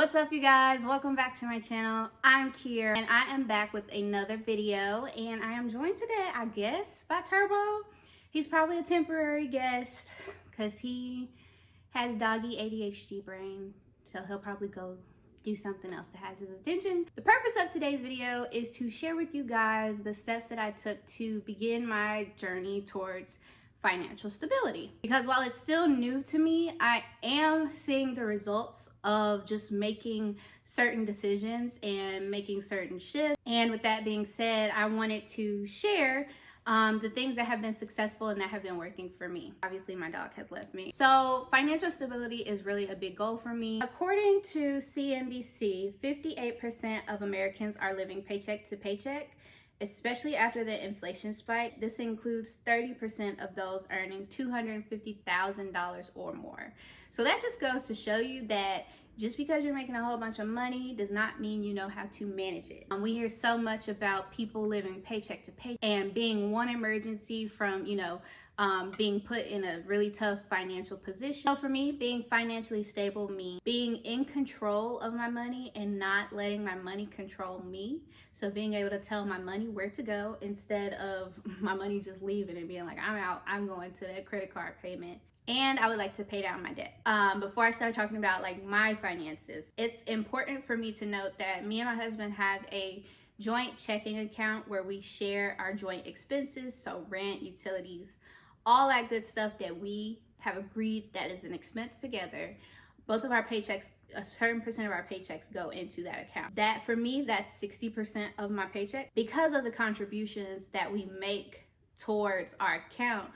What's up, you guys? Welcome back to my channel. I'm Kiara and I am back with another video, and I am joined today, I guess, by Turbo. He's probably a temporary guest because he has doggy ADHD brain, so he'll probably go do something else that has his attention. The purpose of today's video is to share with you guys the steps that I took to begin my journey towards financial stability, because while it's still new to me, I am seeing the results of just making certain decisions and making certain shifts. And with that being said, I wanted to share the things that have been successful and that have been working for me. Obviously, my dog has left me. So financial stability is really a big goal for me. According to CNBC, 58% of Americans are living paycheck to paycheck, especially after the inflation spike. This includes 30% of those earning $250,000 or more. So that just goes to show you that just because you're making a whole bunch of money does not mean you know how to manage it. We hear so much about people living paycheck to paycheck and being one emergency from, being put in a really tough financial position. So for me, being financially stable means being in control of my money and not letting my money control me. So being able to tell my money where to go instead of my money just leaving and being like, I'm out, I'm going to that credit card payment. And I would like to pay down my debt. Before I start talking about my finances, it's important for me to note that me and my husband have a joint checking account where we share our joint expenses. So rent, utilities, all that good stuff that we have agreed that is an expense together. Both of our paychecks, a certain percent of our paychecks go into that account. That for me, that's 60% of my paycheck. Because of the contributions that we make towards our account,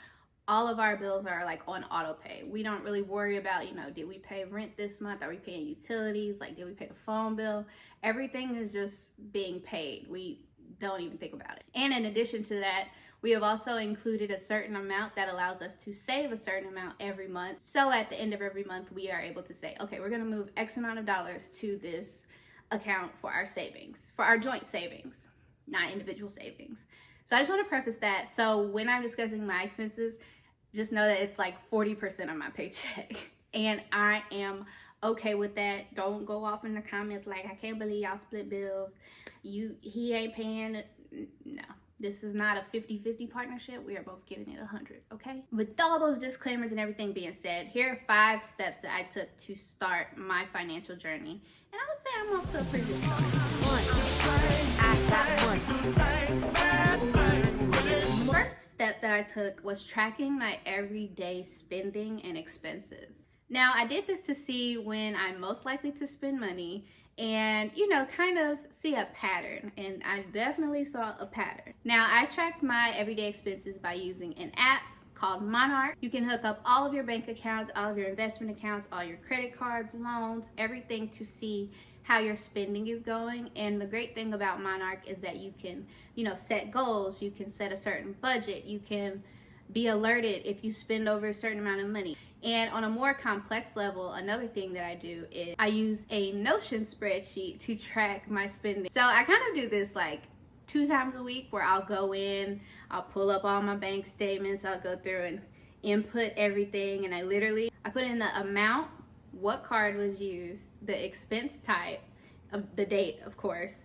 all of our bills are on auto pay. We don't really worry about, did we pay rent this month? Are we paying utilities? Did we pay the phone bill? Everything is just being paid. We don't even think about it. And in addition to that, we have also included a certain amount that allows us to save a certain amount every month. So at the end of every month, we are able to say, okay, we're gonna move X amount of dollars to this account for our savings, for our joint savings, not individual savings. So I just wanna preface that. So when I'm discussing my expenses, just know that it's 40% of my paycheck. And I am okay with that. Don't go off in the comments I can't believe y'all split bills. He ain't paying. No. This is not a 50-50 partnership. We are both giving it 100, okay? With all those disclaimers and everything being said, here are 5 steps that I took to start my financial journey. And I would say I'm off to a pretty good start. 1. First step that I took was tracking my everyday spending and expenses. Now, I did this to see when I'm most likely to spend money and kind of see a pattern, and I definitely saw a pattern. Now, I tracked my everyday expenses by using an app called Monarch. You can hook up all of your bank accounts, all of your investment accounts, all your credit cards, loans, everything to see how your spending is going. And the great thing about Monarch is that you can set goals, you can set a certain budget, you can be alerted if you spend over a certain amount of money. And on a more complex level, another thing that I do is I use a Notion spreadsheet to track my spending. So I kind of do this 2 times a week where I'll go in, I'll pull up all my bank statements, I'll go through and input everything, and I put in the amount, what card was used, the expense type, of the date, of course,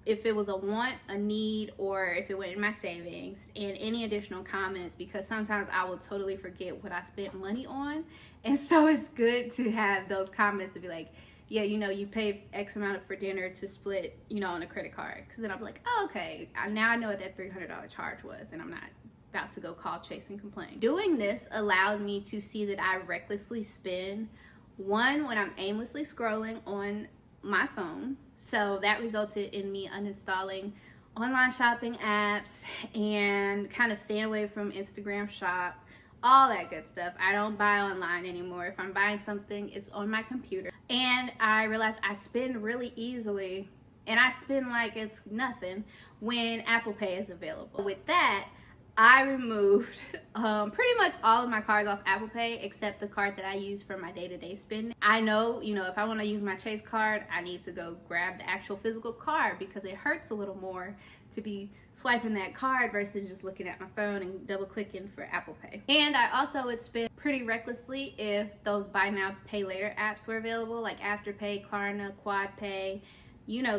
if it was a want, a need, or if it went in my savings, and any additional comments, because sometimes I will totally forget what I spent money on. And so it's good to have those comments to be like, yeah, you paid X amount for dinner to split, on a credit card. Because then I'll be like, oh, okay, now I know what that $300 charge was, and I'm not about to go call Chase and complain. Doing this allowed me to see that I recklessly spend, one, when I'm aimlessly scrolling on my phone. So that resulted in me uninstalling online shopping apps and kind of staying away from Instagram shop, all that good stuff. I don't buy online anymore. If I'm buying something, it's on my computer. And I realized I spend really easily, and I spend like it's nothing when Apple Pay is available. With that, I removed pretty much all of my cards off Apple Pay except the card that I use for my day-to-day spending. I know, if I want to use my Chase card, I need to go grab the actual physical card because it hurts a little more to be swiping that card versus just looking at my phone and double clicking for Apple Pay. And I also would spend pretty recklessly if those buy now pay later apps were available, like Afterpay, Klarna, QuadPay. You know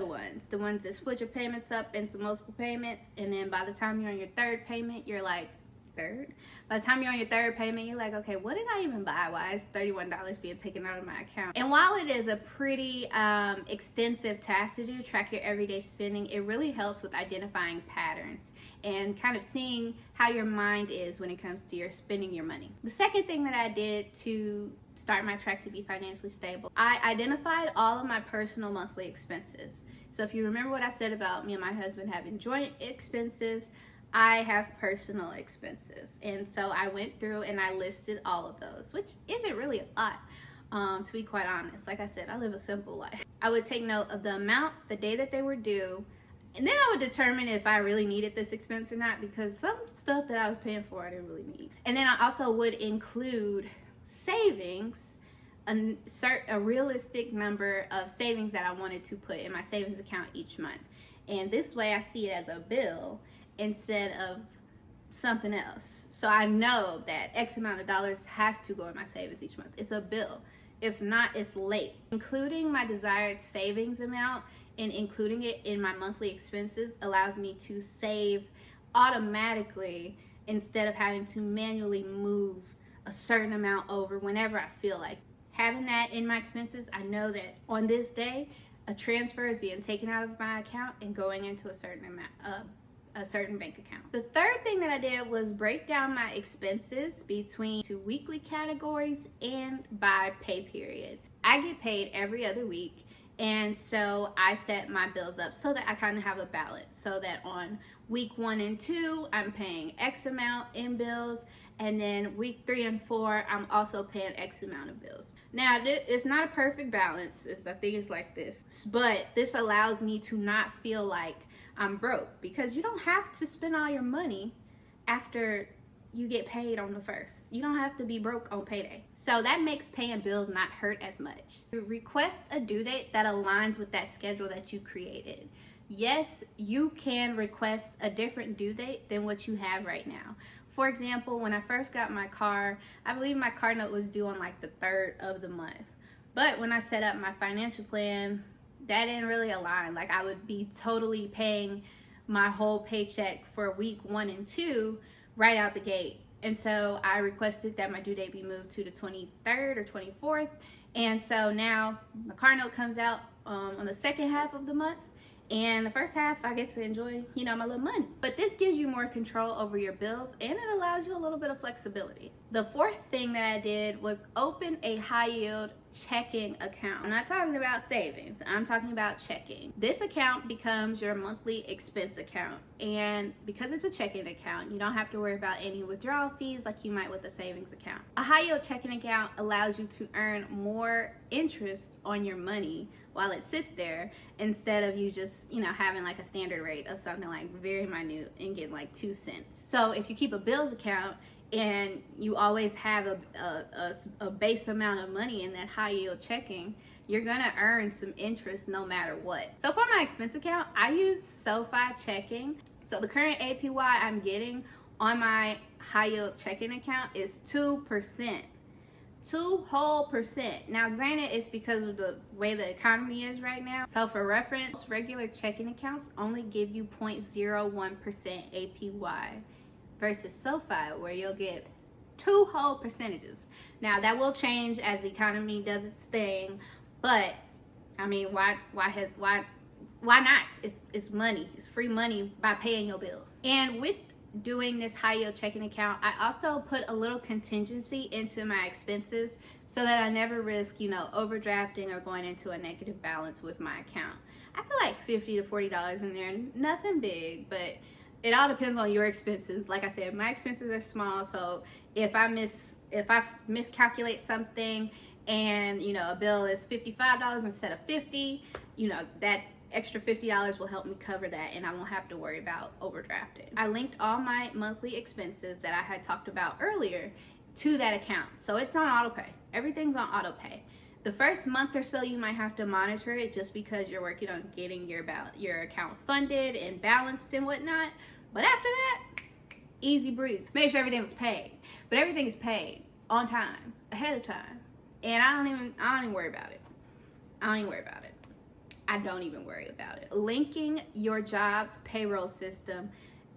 the ones that split your payments up into multiple payments, and then by the time you're on your third payment, you're like, By the time you're on your third payment, you're like, okay, what did I even buy? Why is $31 being taken out of my account? And while it is a pretty extensive task to do, track your everyday spending, it really helps with identifying patterns and kind of seeing how your mind is when it comes to your spending your money. The second thing that I did to start my track to be financially stable, I identified all of my personal monthly expenses. So if you remember what I said about me and my husband having joint expenses, I have personal expenses. And so I went through and I listed all of those, which isn't really a lot, to be quite honest. Like I said, I live a simple life. I would take note of the amount, the day that they were due, and then I would determine if I really needed this expense or not, because some stuff that I was paying for I didn't really need. And then I also would include savings, a realistic number of savings that I wanted to put in my savings account each month. And this way I see it as a bill instead of something else. So I know that X amount of dollars has to go in my savings each month. It's a bill. If not, it's late. Including my desired savings amount and including it in my monthly expenses allows me to save automatically instead of having to manually move a certain amount over whenever I feel like. Having that in my expenses, I know that on this day, a transfer is being taken out of my account and going into a certain amount, a certain bank account. The third thing that I did was break down my expenses between 2 weekly categories and by pay period. I get paid every other week, and so I set my bills up so that I kind of have a balance, so that on week 1 and 2 I'm paying X amount in bills, and then week 3 and 4 I'm also paying X amount of bills. Now it's not a perfect balance, I think it's like this, but this allows me to not feel like I'm broke, because you don't have to spend all your money after you get paid on the first. You don't have to be broke on payday. So that makes paying bills not hurt as much. Request a due date that aligns with that schedule that you created. Yes, you can request a different due date than what you have right now. For example, when I first got my car, I believe my car note was due on like the 3rd of the month. But when I set up my financial plan, that didn't really align. Like, I would be totally paying my whole paycheck for week 1 and 2 right out the gate. And so I requested that my due date be moved to the 23rd or 24th. And so now my car note comes out on the second half of the month. And the first half I get to enjoy, my little money. But this gives you more control over your bills, and it allows you a little bit of flexibility. The fourth thing that I did was open a high yield checking account. I'm not talking about savings, I'm talking about checking. This account becomes your monthly expense account. And because it's a checking account, you don't have to worry about any withdrawal fees like you might with a savings account. A high yield checking account allows you to earn more interest on your money while it sits there, instead of you just, having like a standard rate of something like very minute and getting like 2 cents. So if you keep a bills account and you always have a base amount of money in that high yield checking, you're gonna earn some interest no matter what. So for my expense account, I use SoFi checking. So the current APY I'm getting on my high yield checking account is 2%. 2%. Now granted, it's because of the way the economy is right now. So for reference, regular checking accounts only give you 0.01% APY versus SoFi, where you'll get 2 whole percentages. Now that will change as the economy does its thing, but I mean, why not? It's money. It's free money by paying your bills. And with doing this high yield checking account, I also put a little contingency into my expenses so that I never risk, overdrafting or going into a negative balance with my account. I put like $50 to $40 in there, nothing big, but it all depends on your expenses. Like I said, my expenses are small, so if I miscalculate something and a bill is $55 instead of $50, that extra $50 will help me cover that, and I won't have to worry about overdrafting. I linked all my monthly expenses that I had talked about earlier to that account. So it's on autopay. Everything's on autopay. The first month or so you might have to monitor it just because you're working on getting your account funded and balanced and whatnot. But after that, easy breeze. Make sure everything was paid. But everything is paid on time, ahead of time. And I don't even worry about it. I don't even worry about it. I don't even worry about it. Linking your job's payroll system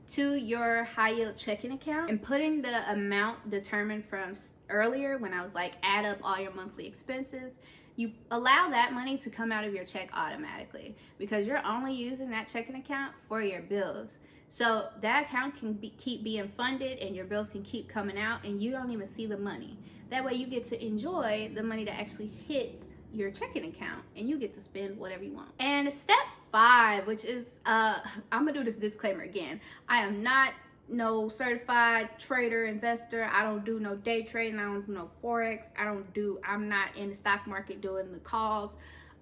to your high yield checking account and putting the amount determined from earlier when I was like, add up all your monthly expenses, you allow that money to come out of your check automatically because you're only using that checking account for your bills. So that account can keep being funded and your bills can keep coming out and you don't even see the money. That way you get to enjoy the money that actually hits your checking account and you get to spend whatever you want. And step 5, which is I'm gonna do this disclaimer again. I am not no certified trader, investor. I don't do no day trading. I don't do no forex. I'm not in the stock market doing the calls.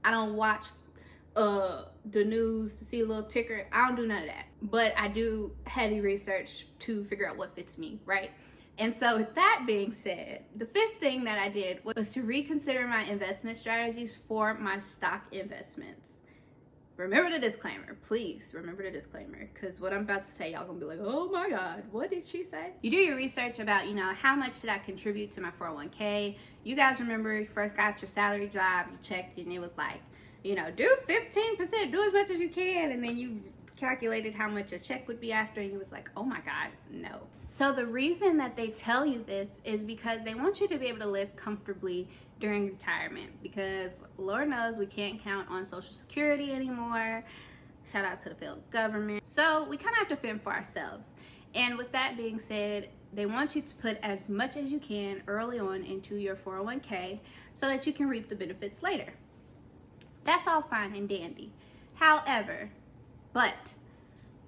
I don't watch the news to see a little ticker. I don't do none of that. But I do heavy research to figure out what fits me, right? And so with that being said, the 5th thing that I did was to reconsider my investment strategies for my stock investments. Remember the disclaimer, please remember the disclaimer, because what I'm about to say, y'all gonna be like, oh my God, what did she say? You do your research about, how much did I contribute to my 401k? You guys remember you first got your salary job, you checked and it was like, do 15%, do as much as you can. And then you calculated how much a check would be after and you was like, oh my God, no. So the reason that they tell you this is because they want you to be able to live comfortably during retirement, because Lord knows we can't count on Social Security anymore. Shout out to the federal government. So we kind of have to fend for ourselves. And with that being said, they want you to put as much as you can early on into your 401k so that you can reap the benefits later. That's all fine and dandy. However,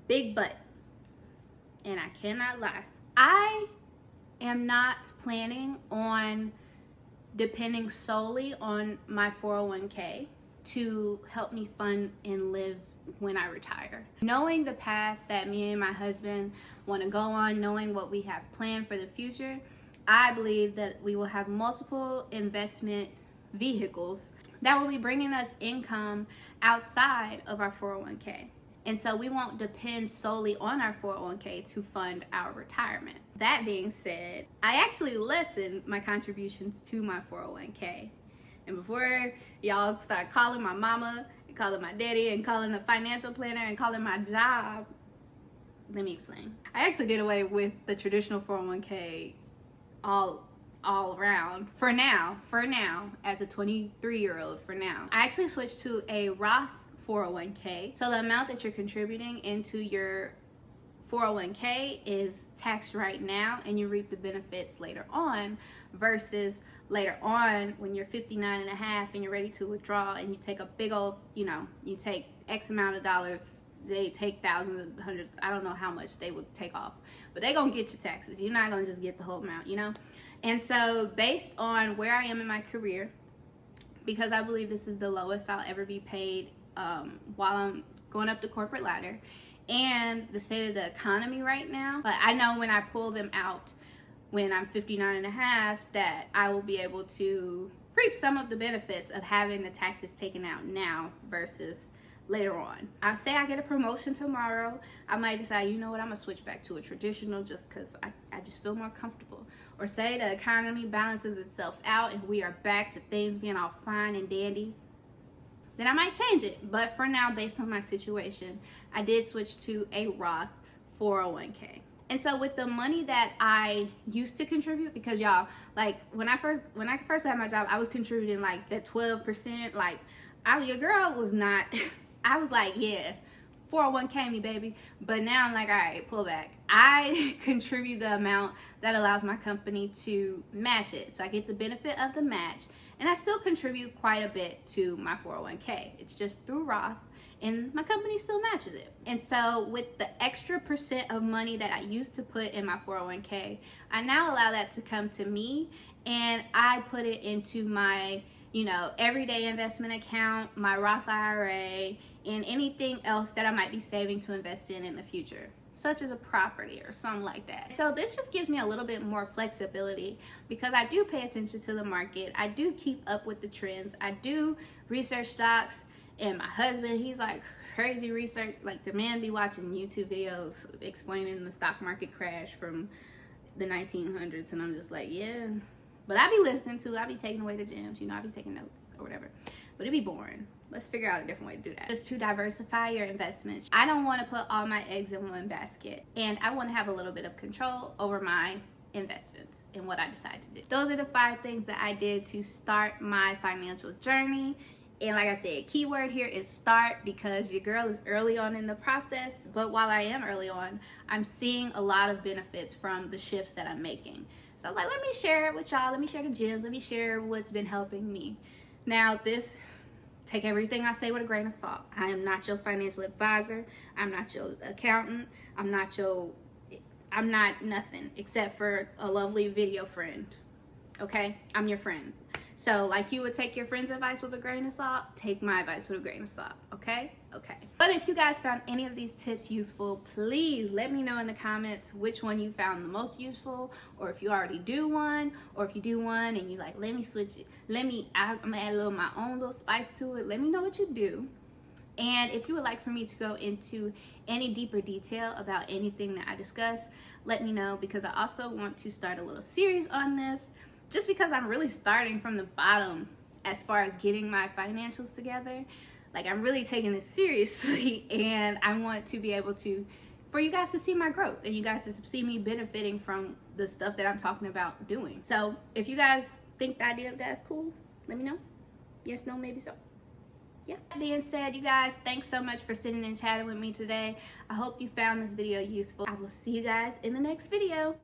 big but, and I cannot lie, I am not planning on depending solely on my 401k to help me fund and live when I retire. Knowing the path that me and my husband want to go on, knowing what we have planned for the future, I believe that we will have multiple investment vehicles that will be bringing us income outside of our 401k. And so we won't depend solely on our 401k to fund our retirement. That being said, I actually lessened my contributions to my 401k. And before y'all start calling my mama, and calling my daddy, and calling the financial planner, and calling my job, let me explain. I actually did away with the traditional 401k all around for now, as a 23-year-old for now. I actually switched to a Roth 401k. So the amount that you're contributing into your 401k is taxed right now and you reap the benefits later on, versus later on when you're 59 and a half and you're ready to withdraw and you take a big old, you take X amount of dollars, they take thousands, hundreds, I don't know how much they would take off, but they gonna get your taxes. You're not gonna just get the whole amount, And so based on where I am in my career, because I believe this is the lowest I'll ever be paid while I'm going up the corporate ladder, and the state of the economy right now, but I know when I pull them out when I'm 59 and a half that I will be able to reap some of the benefits of having the taxes taken out now versus later on. I'll say I get a promotion tomorrow, I might decide, I'm gonna switch back to a traditional just because I just feel more comfortable. Or say the economy balances itself out and we are back to things being all fine and dandy, then I might change it. But for now, based on my situation, I did switch to a Roth 401k. And so with the money that I used to contribute, because y'all, like when I first had my job, I was contributing like that 12%. Like your girl was not, I was like, yeah, 401k me, baby. But now I'm like, all right, pull back. I contribute the amount that allows my company to match it. So I get the benefit of the match. And I still contribute quite a bit to my 401k. It's just through Roth, and my company still matches it. And so with the extra percent of money that I used to put in my 401k, I now allow that to come to me, and I put it into my you know, everyday investment account, my Roth IRA, and anything else that I might be saving to invest in the future, such as a property or something like that. So this just gives me a little bit more flexibility because I do pay attention to the market. I do keep up with the trends. I do research stocks, and my husband, he's like crazy research. Like, the man be watching YouTube videos explaining the stock market crash from the 1900s, and I'm just like, yeah. But I be listening to, I be taking away the gems, you know, I be taking notes or whatever. But it'd be boring. Let's figure out a different way to do that. Just to diversify your investments. I don't want to put all my eggs in one basket, and I want to have a little bit of control over my investments and what I decide to do. Those are the 5 things that I did to start my financial journey. And like I said, keyword here is start, because your girl is early on in the process. But while I am early on, I'm seeing a lot of benefits from the shifts that I'm making. So I was like, let me share it with y'all. Let me share the gems. Let me share what's been helping me. Now, take everything I say with a grain of salt. I am not your financial advisor. I'm not your accountant. I'm not nothing except for a lovely video friend. Okay? I'm your friend. So like you would take your friend's advice with a grain of salt, take my advice with a grain of salt. Okay? Okay. But if you guys found any of these tips useful, please let me know in the comments which one you found the most useful, or if you already do one, or if you do one and you like, let me switch it. I'm gonna add my own little spice to it. Let me know what you do. And if you would like for me to go into any deeper detail about anything that I discuss, let me know, because I also want to start a little series on this, just because I'm really starting from the bottom as far as getting my financials together. Like, I'm really taking this seriously, and I want to be able for you guys to see my growth and you guys to see me benefiting from the stuff that I'm talking about doing. So if you guys think the idea of that is cool, let me know. Yes, no, maybe so. Yeah. That being said, you guys, thanks so much for sitting and chatting with me today. I hope you found this video useful. I will see you guys in the next video.